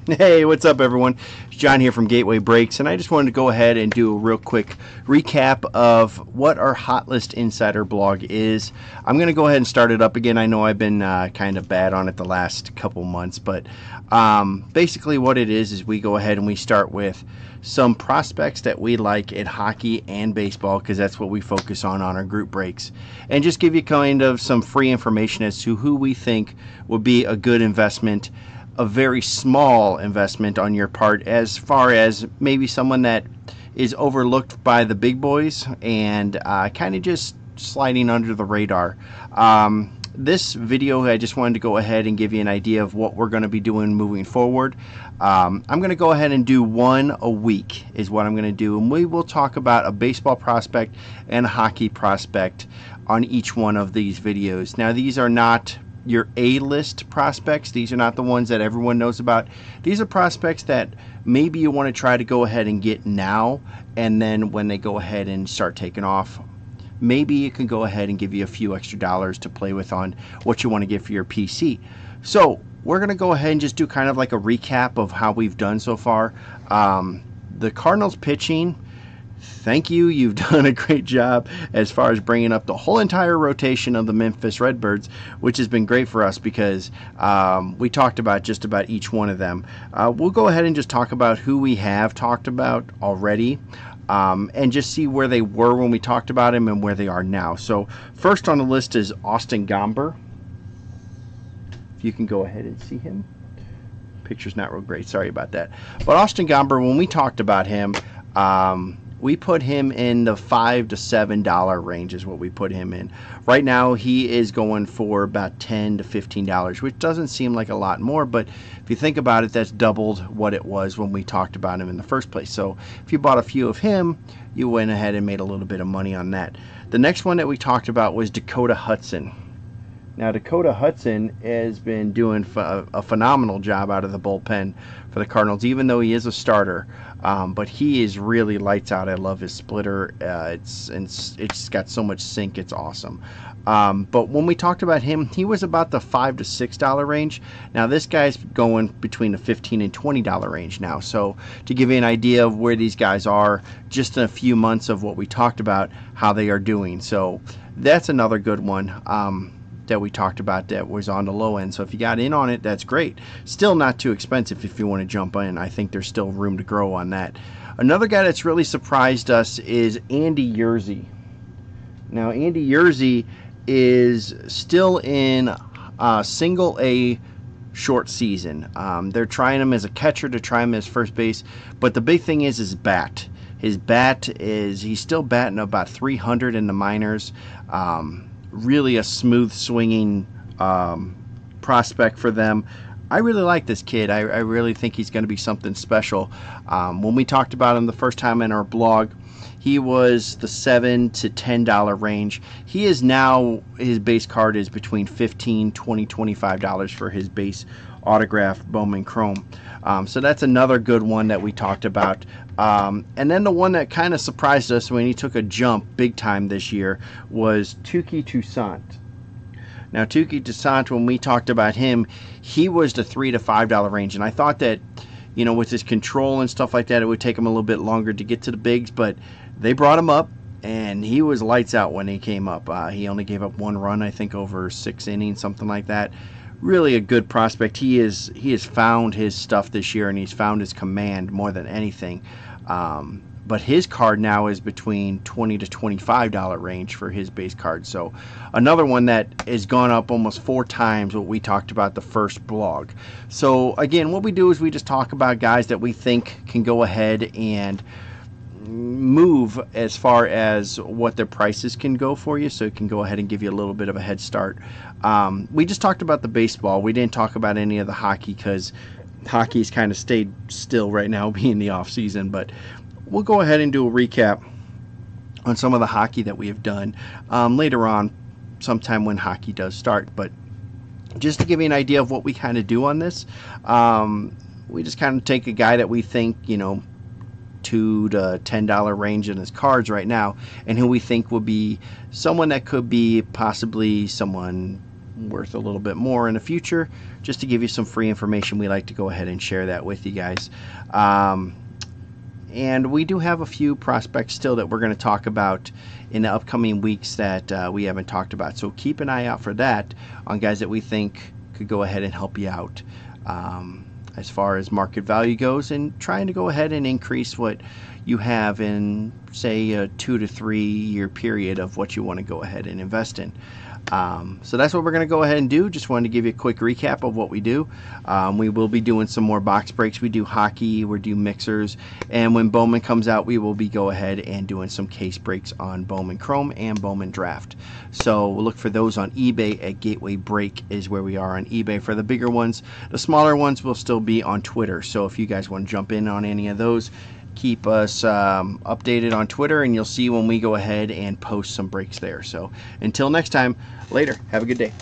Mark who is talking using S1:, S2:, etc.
S1: Hey, what's up, everyone? It's John here from Gateway Breaks, and I just wanted to go ahead and do a real quick recap of what our Hot List Insider blog is. I'm going to go ahead and start it up again. I know I've been kind of bad on it the last couple months, but basically what it is we go ahead and we start with some prospects that we like at hockey and baseball, because that's what we focus on our group breaks, and just give you kind of some free information as to who we think would be a good investment, a very small investment on your part, as far as maybe someone that is overlooked by the big boys and kind of just sliding under the radar. This video, I just wanted to go ahead and give you an idea of what we're going to be doing moving forward. I'm going to go ahead and do one a week is what I'm going to do, and we will talk about a baseball prospect and a hockey prospect on each one of these videos. Now, these are not your A-list prospects. These are not the ones that everyone knows about. These are prospects that maybe you want to try to go ahead and get now, and then when they go ahead and start taking off, maybe it can go ahead and give you a few extra dollars to play with on what you want to get for your PC. So we're going to go ahead and just do kind of like a recap of how we've done so far. The Cardinals pitching, thank you. You've done a great job as far as bringing up the whole entire rotation of the Memphis Redbirds, which has been great for us because we talked about just about each one of them. We'll go ahead and just talk about who we have talked about already, and just see where they were when we talked about him and where they are now. So first on the list is Austin Gomber. If you can go ahead and see him. Picture's not real great. Sorry about that. But Austin Gomber, when we talked about him, we put him in the $5 to $7 range is what we put him in. Right now, he is going for about $10 to $15, which doesn't seem like a lot more, but if you think about it, that's doubled what it was when we talked about him in the first place. So if you bought a few of him, you went ahead and made a little bit of money on that. The next one that we talked about was Dakota Hudson. Now, Dakota Hudson has been doing a phenomenal job out of the bullpen for the Cardinals, even though he is a starter. But he is really lights out. I love his splitter. It's got so much sink. It's awesome. But when we talked about him, he was about the $5 to $6 range. Now, this guy's going between the $15 and $20 range now. So to give you an idea of where these guys are, just in a few months of what we talked about, how they are doing. So that's another good one. That we talked about that was on the low end. So if you got in on it, that's great. Still not too expensive if you want to jump in. I think there's still room to grow on that. Another guy that's really surprised us is Andy Yerzy. Now, Andy Yerzy is still in single A short season. They're trying him as a catcher to try him as first base, but the big thing is his bat. His bat is, he's still batting about 300 in the minors. Really a smooth swinging prospect for them. I really like this kid. I really think he's going to be something special. When we talked about him the first time in our blog, he was the $7 to $10 range. He is now, his base card is between $15, $20, $25 for his base autograph Bowman Chrome. So that's another good one that we talked about. And then the one that kind of surprised us when he took a jump big time this year was Touki Toussaint. Now, Touki Toussaint, when we talked about him, he was the $3 to $5 range. And I thought that, you know, with his control and stuff like that, it would take him a little bit longer to get to the bigs. But they brought him up, and he was lights out when he came up. He only gave up one run, I think, over 6 innings, something like that. Really a good prospect. He has found his stuff this year, and he's found his command more than anything. But his card now is between $20 to $25 range for his base card. So another one that has gone up almost 4 times what we talked about the first blog. So again, what we do is we just talk about guys that we think can go ahead and move as far as what their prices can go for you, so it can go ahead and give you a little bit of a head start. We just talked about the baseball. We didn't talk about any of the hockey because hockey's kind of stayed still right now, being the off season. But we'll go ahead and do a recap on some of the hockey that we have done later on, sometime when hockey does start. But just to give you an idea of what we kind of do on this, we just kind of take a guy that we think, you know, $2 to $10 range in his cards right now, and who we think will be someone that could be possibly someone worth a little bit more in the future. Just to give you some free information, we like to go ahead and share that with you guys. And we do have a few prospects still that we're going to talk about in the upcoming weeks that we haven't talked about. So keep an eye out for that on guys that we think could go ahead and help you out as far as market value goes, and trying to go ahead and increase what you have in, say, a 2 to 3 year period of what you want to go ahead and invest in. So that's what we're going to go ahead and do. Just wanted to give you a quick recap of what we do. We will be doing some more box breaks. We do hockey, we do mixers, and when Bowman comes out, we will be go ahead and doing some case breaks on Bowman Chrome and Bowman Draft. So we'll look for those on eBay at Gateway Break is where we are on eBay for the bigger ones. The smaller ones will still be on Twitter. So if you guys want to jump in on any of those, keep us updated on Twitter, and you'll see when we go ahead and post some breaks there. So until next time, later. Have a good day.